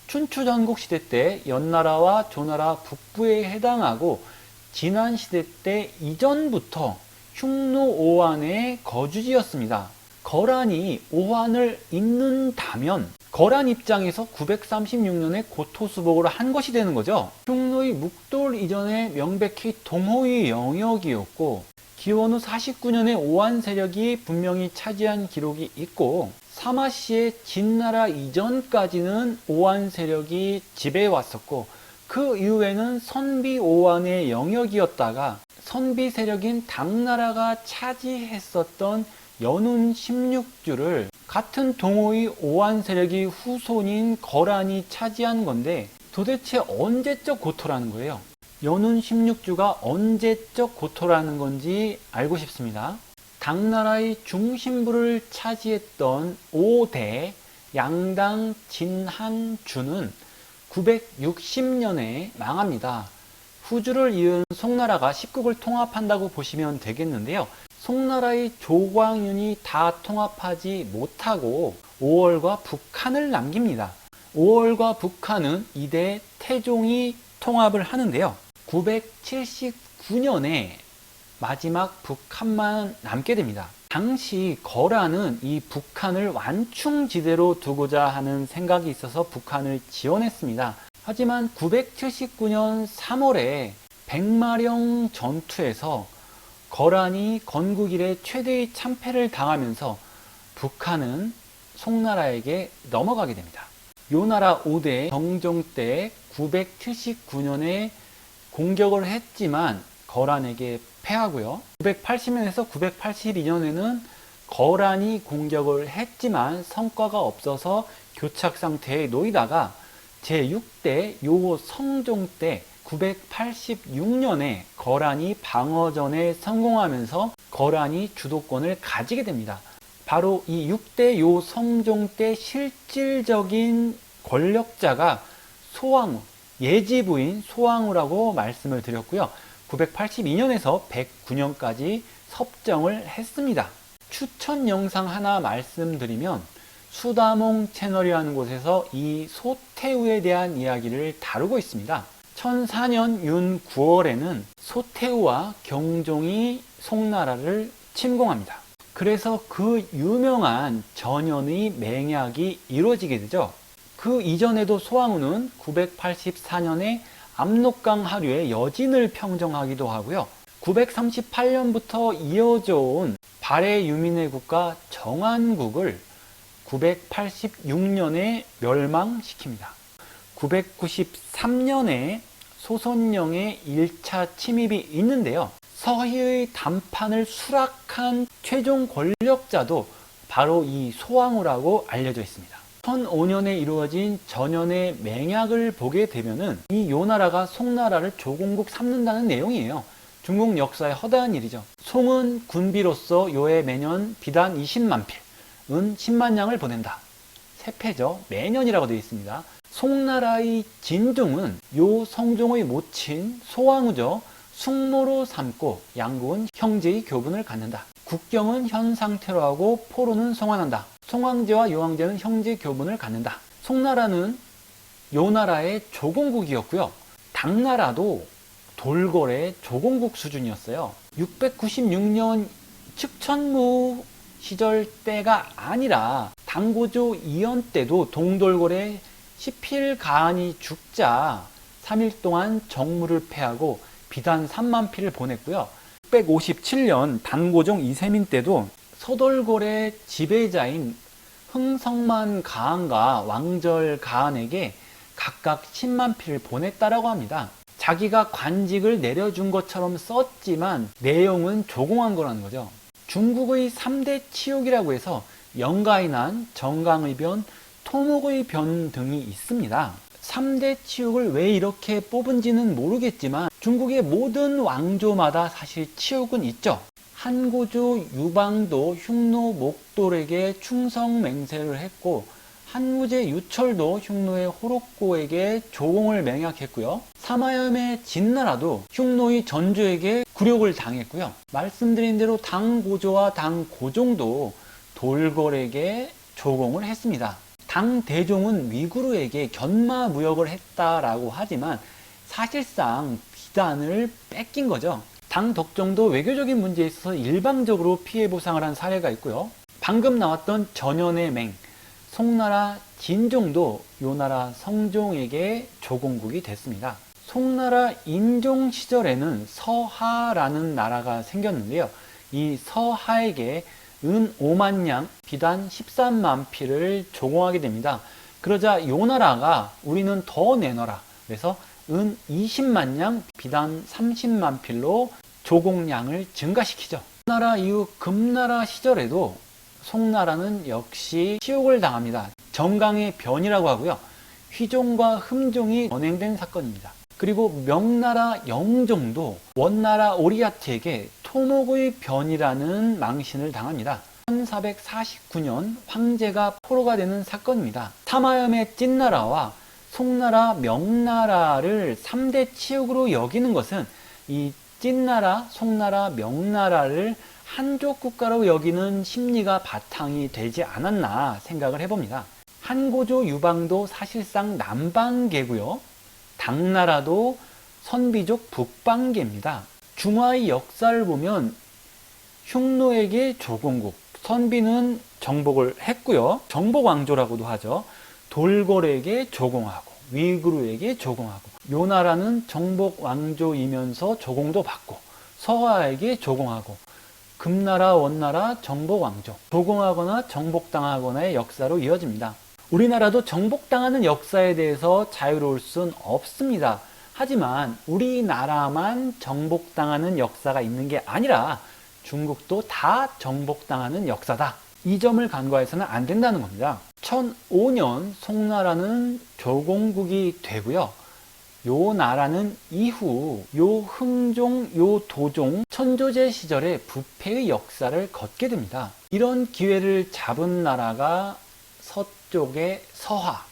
춘추전국 시대 때 연나라와 조나라 북부에 해당하고 진안 시대 때 이전부터 흉노 오한의 거주지였습니다. 거란이 오한을 잇는다면 거란 입장에서 936년에 고토수복을 한 것이 되는 거죠. 흉노의 묵돌 이전에 명백히 동호의 영역이었고 기원 후 49년에 오한 세력이 분명히 차지한 기록이 있고 사마시의 진나라 이전까지는 오한 세력이 지배해 왔었고 그 이후에는 선비 오한의 영역이었다가 선비 세력인 당나라가 차지했었던 연운 16주를 같은 동호의 오한 세력이 후손인 거란이 차지한 건데 도대체 언제적 고토라는 거예요. 연운 16주가 언제적 고토라는 건지 알고 싶습니다. 당나라의 중심부를 차지했던 5대 양당 진한주는 960년에 망합니다. 후주를 이은 송나라가 10국을 통합한다고 보시면 되겠는데요. 송나라의 조광윤이 다 통합하지 못하고 5월과 북한을 남깁니다. 5월과 북한은 이대 태종이 통합을 하는데요. 979년에 마지막 북한만 남게 됩니다. 당시 거란은 이 북한을 완충지대로 두고자 하는 생각이 있어서 북한을 지원했습니다. 하지만 979년 3월에 백마령 전투에서 거란이 건국 이래 최대의 참패를 당하면서 북한은 송나라에게 넘어가게 됩니다. 요나라 5대 정종 때 979년에 공격을 했지만 거란에게 패하고요. 980년에서 982년에는 거란이 공격을 했지만 성과가 없어서 교착 상태에 놓이다가 제6대 요성종 때 986년에 거란이 방어전에 성공하면서 거란이 주도권을 가지게 됩니다. 바로 이 6대 요성종 때 실질적인 권력자가 소왕후, 예지부인 소왕후라고 말씀을 드렸고요. 982년에서 109년까지 섭정을 했습니다. 추천 영상 하나 말씀드리면 수다몽 채널이라는 곳에서 이 소태우에 대한 이야기를 다루고 있습니다. 1004년 윤 9월에는 소태우와 경종이 송나라를 침공합니다. 그래서 그 유명한 전연의 맹약이 이루어지게 되죠. 그 이전에도 소왕후는 984년에 압록강 하류의 여진을 평정하기도 하고요. 938년부터 이어져 온 발해 유민의 국가 정한국을 986년에 멸망시킵니다. 993년에 소선령의 1차 침입이 있는데요. 서희의 단판을 수락한 최종 권력자도 바로 이 소왕후라고 알려져 있습니다. 1005년에 이루어진 전연의 맹약을 보게 되면은 이 요나라가 송나라를 조공국 삼는다는 내용이에요. 중국 역사의 허다한 일이죠. 송은 군비로서 요에 매년 비단 20만 필, 은 10만 양을 보낸다. 세패죠. 매년이라고 되어 있습니다. 송나라의 진중은 요 성종의 모친 소왕후죠. 숙모로 삼고 양국은 형제의 교분을 갖는다. 국경은 현 상태로 하고 포로는 송환한다. 송황제와 요황제는 형제 교분을 갖는다. 송나라는 요나라의 조공국이었고요. 당나라도 돌고래 조공국 수준이었어요. 696년 측천무 시절 때가 아니라 당고조 이연 때도 동돌고래 시필가한이 죽자 3일 동안 정무를 패하고 비단 3만 피를 보냈고요. 657년 단고종 이세민 때도 서돌고래 지배자인 흥성만 가한과 왕절 가한에게 각각 10만 피를 보냈다라고 합니다. 자기가 관직을 내려준 것처럼 썼지만 내용은 조공한 거라는 거죠. 중국의 3대 치욕이라고 해서 영가의 난, 정강의 변, 토목의 변 등이 있습니다. 3대 치욕을 왜 이렇게 뽑은지는 모르겠지만 중국의 모든 왕조마다 사실 치욕은 있죠. 한고조 유방도 흉노 목돌에게 충성 맹세를 했고 한무제 유철도 흉노의 호록고에게 조공을 맹약했고요. 사마염의 진나라도 흉노의 전주에게 굴욕을 당했고요. 말씀드린 대로 당고조와 당고종도 돌궐에게 조공을 했습니다. 당대종은 위구르에게 견마무역을 했다라고 하지만 사실상 비단을 뺏긴 거죠. 당덕종도 외교적인 문제에 있어서 일방적으로 피해 보상을 한 사례가 있고요. 방금 나왔던 전연의 맹, 송나라 진종도 요나라 성종에게 조공국이 됐습니다. 송나라 인종 시절에는 서하라는 나라가 생겼는데요. 이 서하에게 은 5만 양, 비단 13만 피를 조공하게 됩니다. 그러자 요나라가 우리는 더 내놔라. 그래서 은 20만 양, 비단 30만 필로 조공량을 증가시키죠. 나라 이후 금나라 시절에도 송나라는 역시 치욕을 당합니다. 정강의 변이라고 하고요. 휘종과 흠종이 언행된 사건입니다. 그리고 명나라 영종도 원나라 오리아트에게 토목의 변이라는 망신을 당합니다. 1449년 황제가 포로가 되는 사건입니다. 삼하염의 찐나라와 송나라, 명나라를 3대 치욕으로 여기는 것은 이 찐나라, 송나라, 명나라를 한족 국가로 여기는 심리가 바탕이 되지 않았나 생각을 해봅니다. 한고조 유방도 사실상 남방계고요. 당나라도 선비족 북방계입니다. 중화의 역사를 보면 흉노에게 조공국, 선비는 정복을 했고요. 정복왕조라고도 하죠. 돌궐에게 조공하고 위구르에게 조공하고, 요나라는 정복왕조이면서 조공도 받고 서하에게 조공하고, 금나라, 원나라, 정복왕조, 조공하거나 정복당하거나의 역사로 이어집니다. 우리나라도 정복당하는 역사에 대해서 자유로울 순 없습니다. 하지만 우리나라만 정복당하는 역사가 있는 게 아니라 중국도 다 정복당하는 역사다. 이 점을 간과해서는 안 된다는 겁니다. 1005년 송나라는 조공국이 되고요. 요 나라는 이후 요 흥종, 요 도종, 천조제 시절의 부패의 역사를 걷게 됩니다. 이런 기회를 잡은 나라가 서쪽의 서하,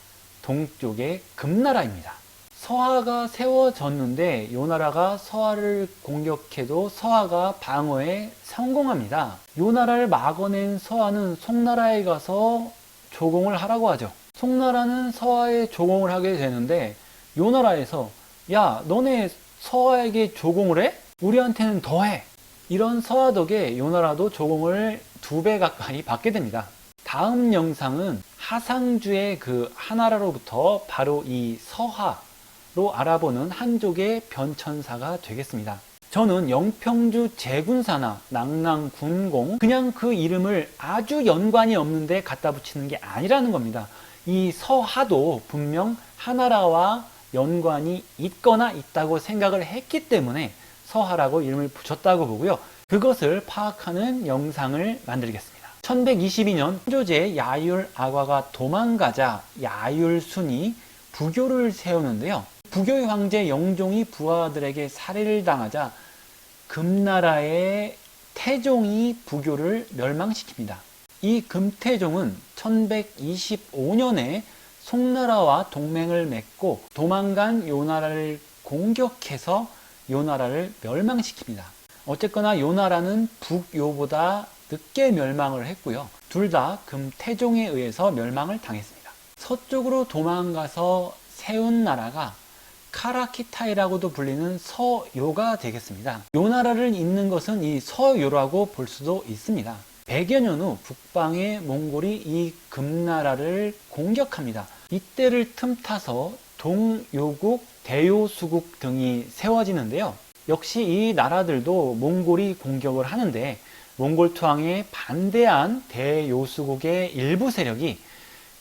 동쪽의 금나라입니다. 서하가 세워졌는데 요 나라가 서하를 공격해도 서하가 방어에 성공합니다. 요 나라를 막아낸 서하는 송나라에 가서 조공을 하라고 하죠. 송나라는 서하에 조공을 하게 되는데 요 나라에서 야, 너네 서하에게 조공을 해? 우리한테는 더해. 이런 서하 덕에 요 나라도 조공을 2배 가까이 받게 됩니다. 다음 영상은 하상주의 그 하나라로부터 바로 이 서하로 알아보는 한족의 변천사가 되겠습니다. 저는 영평주 제군사나 낭랑군공, 그냥 그 이름을 아주 연관이 없는데 갖다 붙이는 게 아니라는 겁니다. 이 서하도 분명 하나라와 연관이 있거나 있다고 생각을 했기 때문에 서하라고 이름을 붙였다고 보고요. 그것을 파악하는 영상을 만들겠습니다. 1122년 조제 야율 아과가 도망가자 야율순이 부교를 세우는데요. 부교의 황제 영종이 부하들에게 살해를 당하자 금나라의 태종이 부교를 멸망시킵니다. 이 금태종은 1125년에 송나라와 동맹을 맺고 도망간 요나라를 공격해서 요나라를 멸망시킵니다. 어쨌거나 요나라는 북요보다 늦게 멸망을 했고요. 둘 다 금태종에 의해서 멸망을 당했습니다. 서쪽으로 도망가서 세운 나라가 카라키타이라고도 불리는 서요가 되겠습니다. 요 나라를 잇는 것은 이 서요라고 볼 수도 있습니다. 100여 년 후 북방의 몽골이 이 금나라를 공격합니다. 이때를 틈타서 동요국, 대요수국 등이 세워지는데요. 역시 이 나라들도 몽골이 공격을 하는데 몽골 투항에 반대한 대요수국의 일부 세력이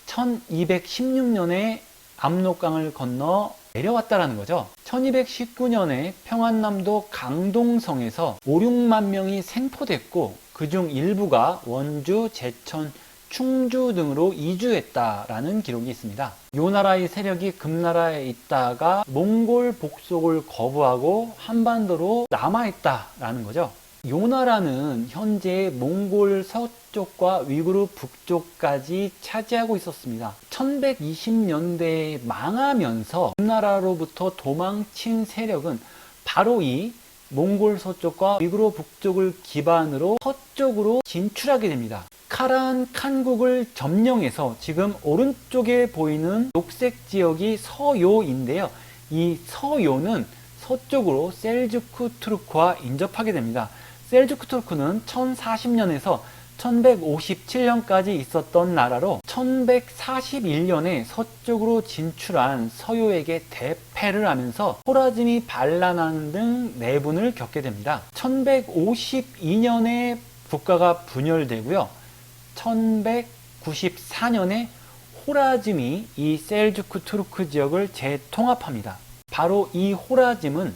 1216년에 압록강을 건너 내려왔다라는 거죠. 1219년에 평안남도 강동성에서 5, 6만 명이 생포됐고 그중 일부가 원주, 제천, 충주 등으로 이주했다라는 기록이 있습니다. 요 나라의 세력이 금나라에 있다가 몽골 복속을 거부하고 한반도로 남아있다라는 거죠. 요 나라는 현재 몽골 서쪽과 위구르 북쪽까지 차지하고 있었습니다. 1120년대에 망하면서 금나라로부터 도망친 세력은 바로 이 몽골 서쪽과 위구르 북쪽을 기반으로 서쪽으로 진출하게 됩니다. 카라한 칸국을 점령해서 지금 오른쪽에 보이는 녹색 지역이 서요인데요. 이 서요는 서쪽으로 셀주크 투르크와 인접하게 됩니다. 셀주크 투르크는 1040년에서 1157년까지 있었던 나라로 1141년에 서쪽으로 진출한 서요에게 대패를 하면서 호라짐이 반란하는 등 내분을 겪게 됩니다. 1152년에 국가가 분열되고요. 1194년에 호라짐이 이 셀주크 투르크 지역을 재통합합니다. 바로 이 호라짐은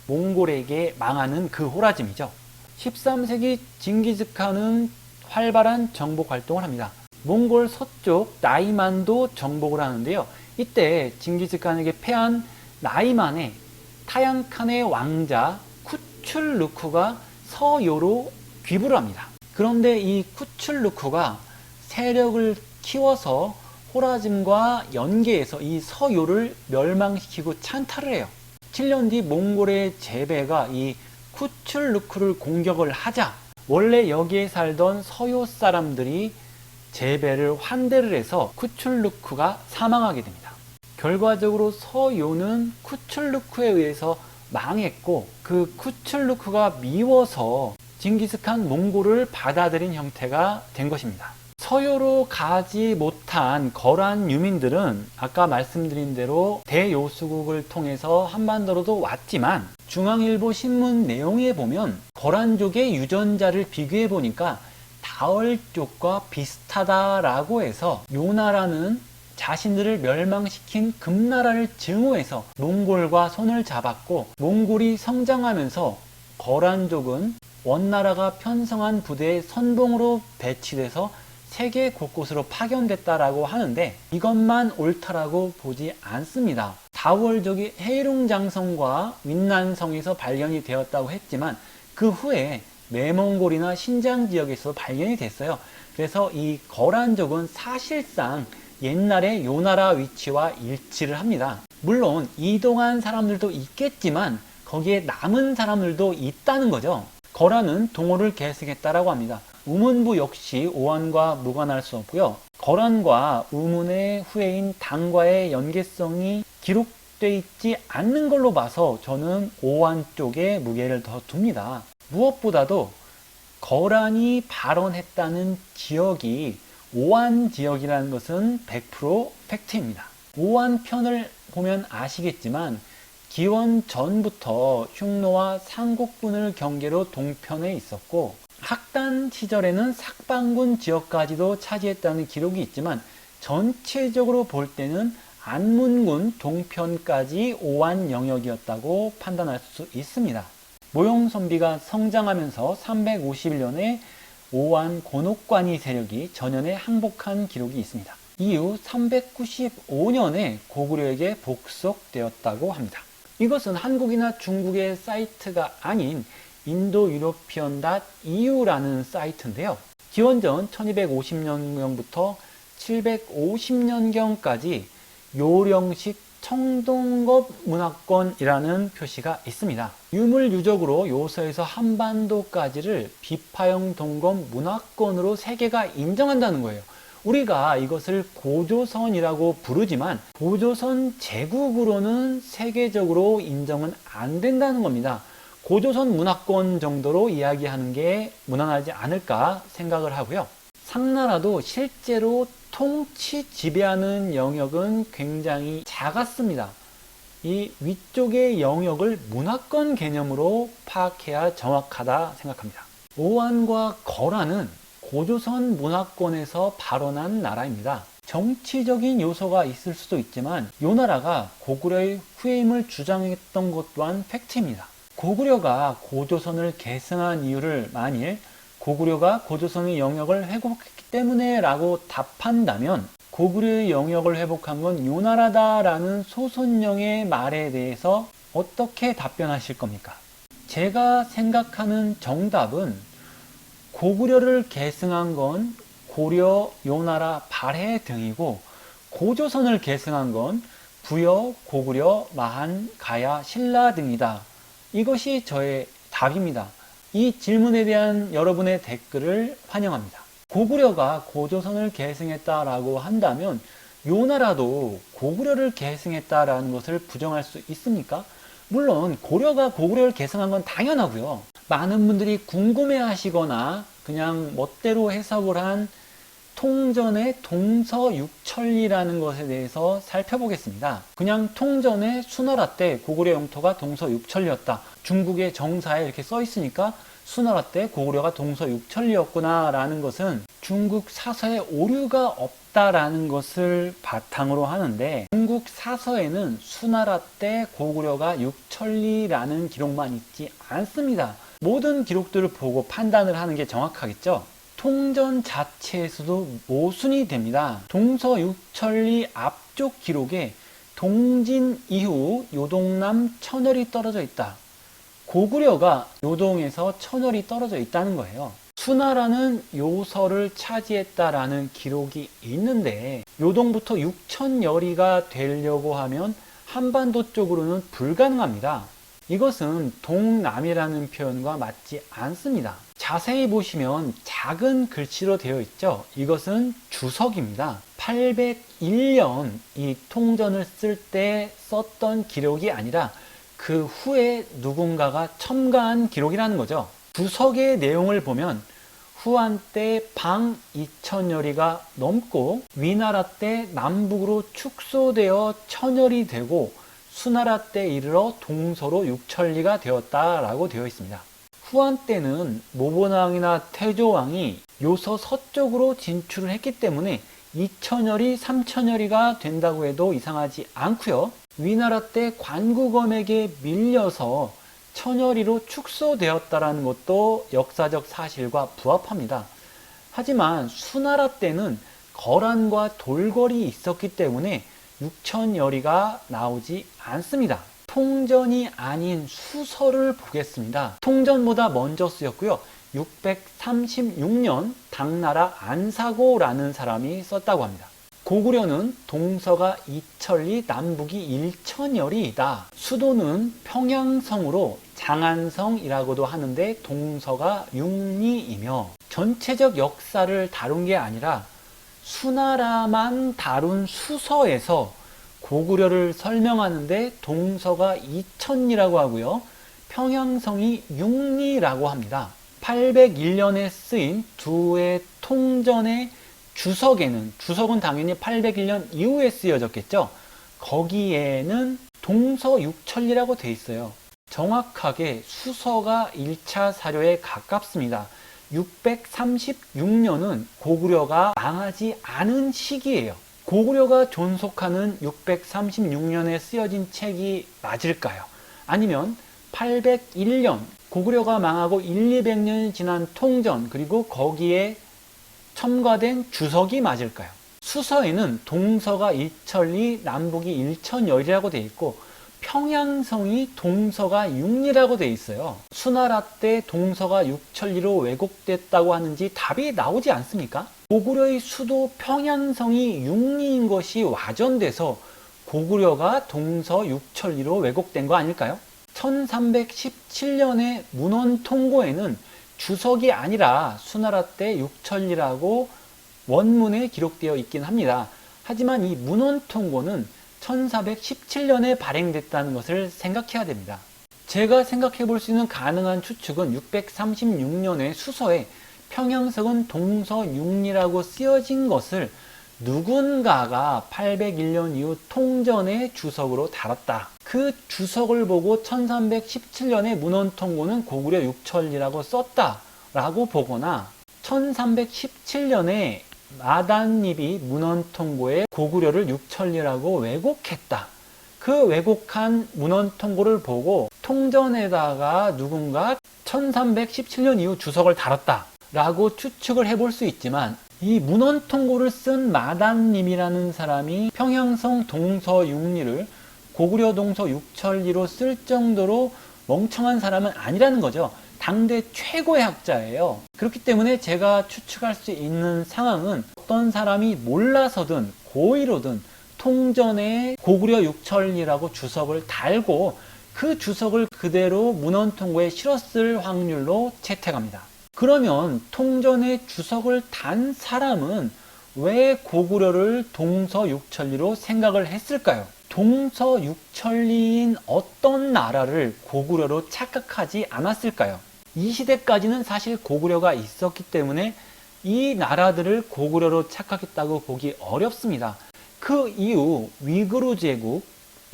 몽골에게 망하는 그 호라짐이죠. 13세기 징기즈칸은 활발한 정복 활동을 합니다. 몽골 서쪽 나이만도 정복을 하는데요. 이때 징기즈칸에게 패한 나이만의 타양칸의 왕자 쿠출루쿠가 서요로 귀부를 합니다. 그런데 이 쿠출루쿠가 세력을 키워서 호라즘과 연계해서 이 서요를 멸망시키고 찬탈을 해요. 7년 뒤 몽골의 제베가 이 쿠출루쿠를 공격을 하자 원래 여기에 살던 서요 사람들이 제베를 환대를 해서 쿠출루쿠가 사망하게 됩니다. 결과적으로 서요는 쿠출루쿠에 의해서 망했고, 그 쿠출루쿠가 미워서 징기스칸 몽골을 받아들인 형태가 된 것입니다. 서요로 가지 못한 거란 유민들은 아까 말씀드린 대로 대요수국을 통해서 한반도로도 왔지만, 중앙일보 신문 내용에 보면 거란족의 유전자를 비교해 보니까 다얼족과 비슷하다라고 해서 요나라는 자신들을 멸망시킨 금나라를 증오해서 몽골과 손을 잡았고, 몽골이 성장하면서 거란족은 원나라가 편성한 부대의 선봉으로 배치돼서 세계 곳곳으로 파견됐다라고 하는데, 이것만 옳다라고 보지 않습니다. 다월족이 헤이룽장성과 윈난성에서 발견이 되었다고 했지만 그 후에 내몽골이나 신장 지역에서 발견이 됐어요. 그래서 이 거란족은 사실상 옛날의 요나라 위치와 일치를 합니다. 물론 이동한 사람들도 있겠지만 거기에 남은 사람들도 있다는 거죠. 거란은 동호를 계승했다라고 합니다. 우문부 역시 오한과 무관할 수 없고요. 거란과 우문의 후예인 당과의 연계성이 기록되어 있지 않는 걸로 봐서 저는 오한 쪽에 무게를 더 둡니다. 무엇보다도 거란이 발언했다는 지역이 오한 지역이라는 것은 100% 팩트입니다. 오한 편을 보면 아시겠지만 기원 전부터 흉노와 상국군을 경계로 동편에 있었고, 학단 시절에는 삭방군 지역까지도 차지했다는 기록이 있지만 전체적으로 볼 때는 안문군 동편까지 오한 영역이었다고 판단할 수 있습니다. 모용선비가 성장하면서 351년에 오한 고녹관이 세력이 전현에 항복한 기록이 있습니다. 이후 395년에 고구려에게 복속되었다고 합니다. 이것은 한국이나 중국의 사이트가 아닌 인도 유로피언 EU라는 사이트인데요. 기원전 1250년경부터 750년경까지 요령식 청동급 문화권이라는 표시가 있습니다. 유물유적으로 요서에서 한반도까지를 비파형 동검 문화권으로 세계가 인정한다는 거예요. 우리가 이것을 고조선이라고 부르지만 고조선 제국으로는 세계적으로 인정은 안 된다는 겁니다. 고조선 문화권 정도로 이야기하는 게 무난하지 않을까 생각을 하고요. 상나라도 실제로 통치 지배하는 영역은 굉장히 작았습니다. 이 위쪽의 영역을 문화권 개념으로 파악해야 정확하다 생각합니다. 오한과 거란은 고조선 문화권에서 발원한 나라입니다. 정치적인 요소가 있을 수도 있지만 요나라가 고구려의 후예임을 주장했던 것 또한 팩트입니다. 고구려가 고조선을 계승한 이유를 만일 고구려가 고조선의 영역을 회복했기 때문에 라고 답한다면 고구려의 영역을 회복한 건 요나라다라는 소선영의 말에 대해서 어떻게 답변하실 겁니까? 제가 생각하는 정답은 고구려를 계승한 건 고려, 요나라, 발해 등이고 고조선을 계승한 건 부여, 고구려, 마한, 가야, 신라 등이다. 이것이 저의 답입니다. 이 질문에 대한 여러분의 댓글을 환영합니다. 고구려가 고조선을 계승했다라고 한다면 요나라도 고구려를 계승했다라는 것을 부정할 수 있습니까? 물론 고려가 고구려를 계승한 건 당연하고요. 많은 분들이 궁금해 하시거나 그냥 멋대로 해석을 한 통전의 동서육천리라는 것에 대해서 살펴보겠습니다. 그냥 통전의 수나라 때 고구려 영토가 동서육천리였다. 중국의 정사에 이렇게 써 있으니까 수나라 때 고구려가 동서육천리였구나 라는 것은 중국 사서에 오류가 없다라는 것을 바탕으로 하는데, 중국 사서에는 수나라 때 고구려가 육천리라는 기록만 있지 않습니다. 모든 기록들을 보고 판단을 하는 게 정확하겠죠. 통전 자체에서도 모순이 됩니다. 동서육천리 앞쪽 기록에 동진 이후 요동남 천열이 떨어져 있다. 고구려가 요동에서 천열이 떨어져 있다는 거예요. 수나라는 요서를 차지했다라는 기록이 있는데 요동부터 육천여리가 되려고 하면 한반도 쪽으로는 불가능합니다. 이것은 동남이라는 표현과 맞지 않습니다. 자세히 보시면 작은 글씨로 되어 있죠. 이것은 주석입니다. 801년 이 통전을 쓸 때 썼던 기록이 아니라 그 후에 누군가가 첨가한 기록이라는 거죠. 주석의 내용을 보면 후한 때 방 2000여리가 넘고 위나라 때 남북으로 축소되어 천여리 되고 수나라 때 이르러 동서로 6천리가 되었다라고 되어 있습니다. 후한 때는 모본왕이나 태조왕이 요서 서쪽으로 진출을 했기 때문에 2000여리, 3000여리가 된다고 해도 이상하지 않고요. 위나라 때 관구검에게 밀려서 천여리로 축소되었다라는 것도 역사적 사실과 부합합니다. 하지만 수나라 때는 거란과 돌궐이 있었기 때문에 6천여리가 나오지 않습니다. 통전이 아닌 수서를 보겠습니다. 통전보다 먼저 쓰였고요. 636년 당나라 안사고라는 사람이 썼다고 합니다. 고구려는 동서가 2천리, 남북이 1천여리이다. 수도는 평양성으로 장안성이라고도 하는데 동서가 6리이며 전체적 역사를 다룬 게 아니라 수나라만 다룬 수서에서 고구려를 설명하는데 동서가 2천리라고 하고요. 평양성이 6리라고 합니다. 801년에 쓰인 두의 통전의 주석에는, 주석은 당연히 801년 이후에 쓰여졌겠죠. 거기에는 동서 육천리라고 돼 있어요. 정확하게 수서가 1차 사료에 가깝습니다. 636년은 고구려가 망하지 않은 시기예요. 고구려가 존속하는 636년에 쓰여진 책이 맞을까요? 아니면 801년 고구려가 망하고 200년이 지난 통전 그리고 거기에 첨가된 주석이 맞을까요? 수서에는 동서가 2천리, 남북이 1천여리라고 되어 있고 평양성이 동서가 6리라고 되어 있어요. 수나라 때 동서가 6천리로 왜곡됐다고 하는지 답이 나오지 않습니까? 고구려의 수도 평양성이 6리인 것이 와전돼서 고구려가 동서 6천리로 왜곡된 거 아닐까요? 1317년의 문헌통고에는 주석이 아니라 수나라 때 6천리라고 원문에 기록되어 있긴 합니다. 하지만 이 문헌통고는 1417년에 발행됐다는 것을 생각해야 됩니다. 제가 생각해 볼 수 있는 가능한 추측은 636년의 수서에 평양성은 동서 6리라고 쓰여진 것을 누군가가 801년 이후 통전의 주석으로 달았다. 그 주석을 보고 1317년의 문헌통고는 고구려 6천리라고 썼다라고 보거나 1317년에 마단립이 문헌통고에 고구려를 6천리라고 왜곡했다. 그 왜곡한 문헌통고를 보고 통전에다가 누군가 1317년 이후 주석을 달았다 라고 추측을 해볼 수 있지만 이 문헌통고를 쓴 마단님이라는 사람이 평양성 동서 6리를 고구려 동서 6천리로 쓸 정도로 멍청한 사람은 아니라는 거죠. 당대 최고의 학자예요. 그렇기 때문에 제가 추측할 수 있는 상황은 어떤 사람이 몰라서든 고의로든 통전에 고구려 6천리라고 주석을 달고 그 주석을 그대로 문헌통고에 실었을 확률로 채택합니다. 그러면 통전에 주석을 단 사람은 왜 고구려를 동서 6천리로 생각을 했을까요? 동서 6천리인 어떤 나라를 고구려로 착각하지 않았을까요? 이 시대까지는 사실 고구려가 있었기 때문에 이 나라들을 고구려로 착각했다고 보기 어렵습니다. 그 이후 위구르 제국,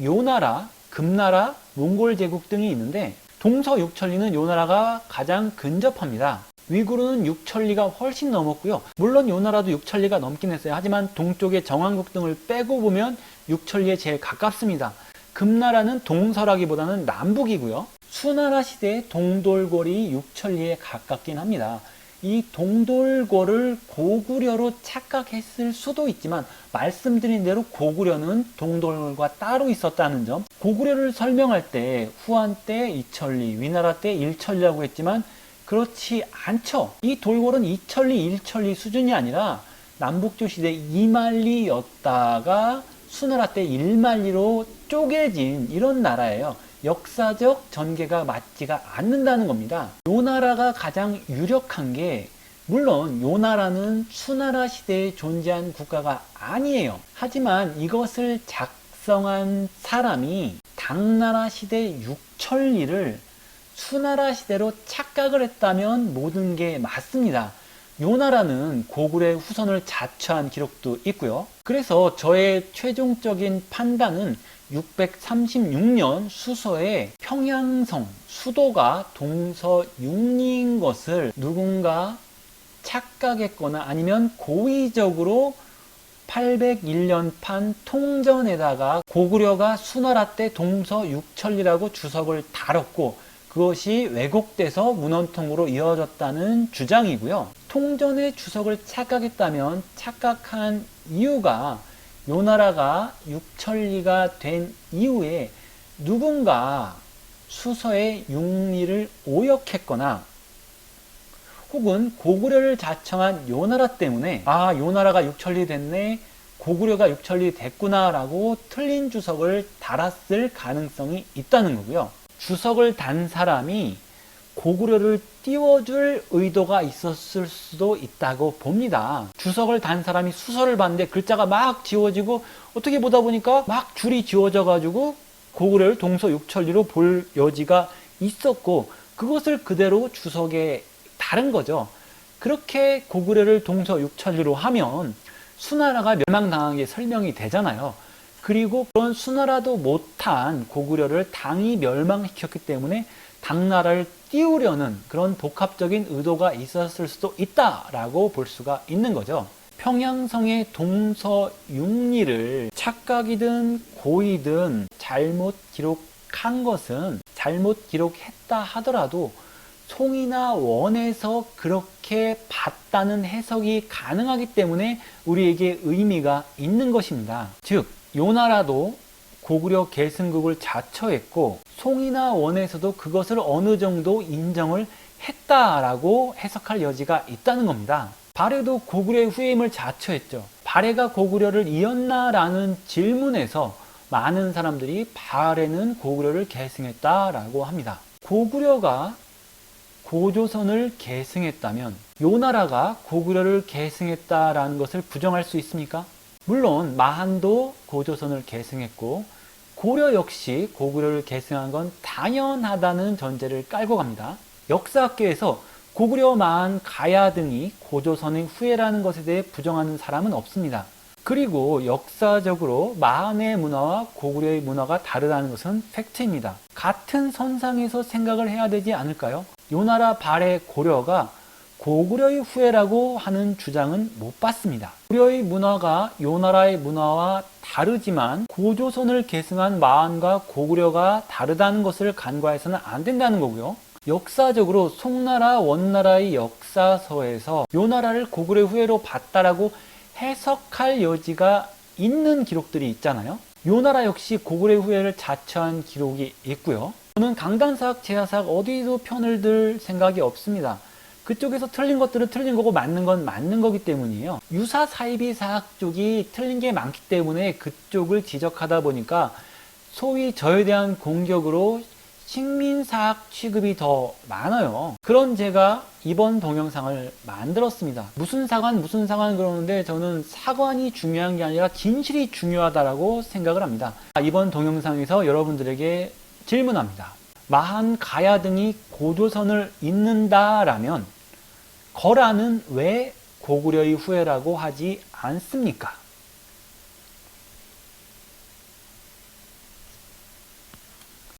요나라, 금나라, 몽골 제국 등이 있는데 동서 6천리는 요나라가 가장 근접합니다. 위구르는 6천리가 훨씬 넘었고요. 물론 요나라도 6천리가 넘긴 했어요. 하지만 동쪽의 정왕국 등을 빼고 보면 6천리에 제일 가깝습니다. 금나라는 동서라기보다는 남북이고요. 수나라 시대의 동돌궐이 육천리에 가깝긴 합니다. 이 동돌궐을 고구려로 착각했을 수도 있지만 말씀드린 대로 고구려는 동돌궐과 따로 있었다는 점, 고구려를 설명할 때 후한 때 이천리, 위나라 때 일천리라고 했지만 그렇지 않죠. 이 돌궐은 이천리, 일천리 수준이 아니라 남북조 시대 이만리였다가 수나라 때 일만리로 쪼개진 이런 나라예요. 역사적 전개가 맞지가 않는다는 겁니다. 요 나라가 가장 유력한 게, 물론 요 나라는 수나라 시대에 존재한 국가가 아니에요. 하지만 이것을 작성한 사람이 당나라 시대 육천리를 수나라 시대로 착각을 했다면 모든 게 맞습니다. 요 나라는 고구려의 후손을 자처한 기록도 있고요. 그래서 저의 최종적인 판단은 636년 수서에 평양성 수도가 동서육리인 것을 누군가 착각했거나 아니면 고의적으로 801년판 통전에다가 고구려가 수나라 때 동서육천리라고 주석을 달았고 그것이 왜곡돼서 문헌통으로 이어졌다는 주장이고요. 통전의 주석을 착각했다면 착각한 이유가 요 나라가 육천리가 된 이후에 누군가 수서의 육리를 오역했거나 혹은 고구려를 자청한 요 나라 때문에 요 나라가 육천리 됐네, 고구려가 육천리 됐구나 라고 틀린 주석을 달았을 가능성이 있다는 거고요. 주석을 단 사람이 고구려를 띄워줄 의도가 있었을 수도 있다고 봅니다. 주석을 단 사람이 수서를 봤는데 글자가 막 지워지고 어떻게 보다 보니까 막 줄이 지워져 가지고 고구려를 동서육천리로 볼 여지가 있었고 그것을 그대로 주석에 다른 거죠. 그렇게 고구려를 동서육천리로 하면 수나라가 멸망당한 게 설명이 되잖아요. 그리고 그런 수나라도 못한 고구려를 당이 멸망시켰기 때문에 당나라를 띄우려는 그런 복합적인 의도가 있었을 수도 있다라고 볼 수가 있는 거죠. 평양성의 동서육리를 착각이든 고의든 잘못 기록한 것은 잘못 기록했다 하더라도 송이나 원에서 그렇게 봤다는 해석이 가능하기 때문에 우리에게 의미가 있는 것입니다. 즉, 요 나라도 고구려 계승국을 자처했고 송이나 원에서도 그것을 어느 정도 인정을 했다라고 해석할 여지가 있다는 겁니다. 발해도 고구려의 후임을 자처했죠. 발해가 고구려를 이었나라는 질문에서 많은 사람들이 발해는 고구려를 계승했다라고 합니다. 고구려가 고조선을 계승했다면 요 나라가 고구려를 계승했다라는 것을 부정할 수 있습니까? 물론 마한도 고조선을 계승했고 고려 역시 고구려를 계승한 건 당연하다는 전제를 깔고 갑니다. 역사학계에서 고구려, 마한, 가야 등이 고조선의 후예라는 것에 대해 부정하는 사람은 없습니다. 그리고 역사적으로 마한의 문화와 고구려의 문화가 다르다는 것은 팩트입니다. 같은 선상에서 생각을 해야 되지 않을까요? 요 나라 발해 고려가 고구려의 후예라고 하는 주장은 못 받습니다. 고려의 문화가 요 나라의 문화와 다르지만 고조선을 계승한 마한과 고구려가 다르다는 것을 간과해서는 안 된다는 거고요. 역사적으로 송나라, 원나라의 역사서에서 요 나라를 고구려의 후예로 봤다라고 해석할 여지가 있는 기록들이 있잖아요. 요 나라 역시 고구려의 후예를 자처한 기록이 있고요. 저는 강단사학, 제하사학 어디도 편을 들 생각이 없습니다. 그쪽에서 틀린 것들은 틀린 거고 맞는 건 맞는 거기 때문이에요. 유사사이비사학 쪽이 틀린 게 많기 때문에 그쪽을 지적하다 보니까 소위 저에 대한 공격으로 식민사학 취급이 더 많아요. 그런 제가 이번 동영상을 만들었습니다. 무슨 사관 그러는데 저는 사관이 중요한 게 아니라 진실이 중요하다고 생각을 합니다. 이번 동영상에서 여러분들에게 질문합니다. 마한, 가야 등이 고조선을 잇는다라면 거란은 왜 고구려의 후예라고 하지 않습니까?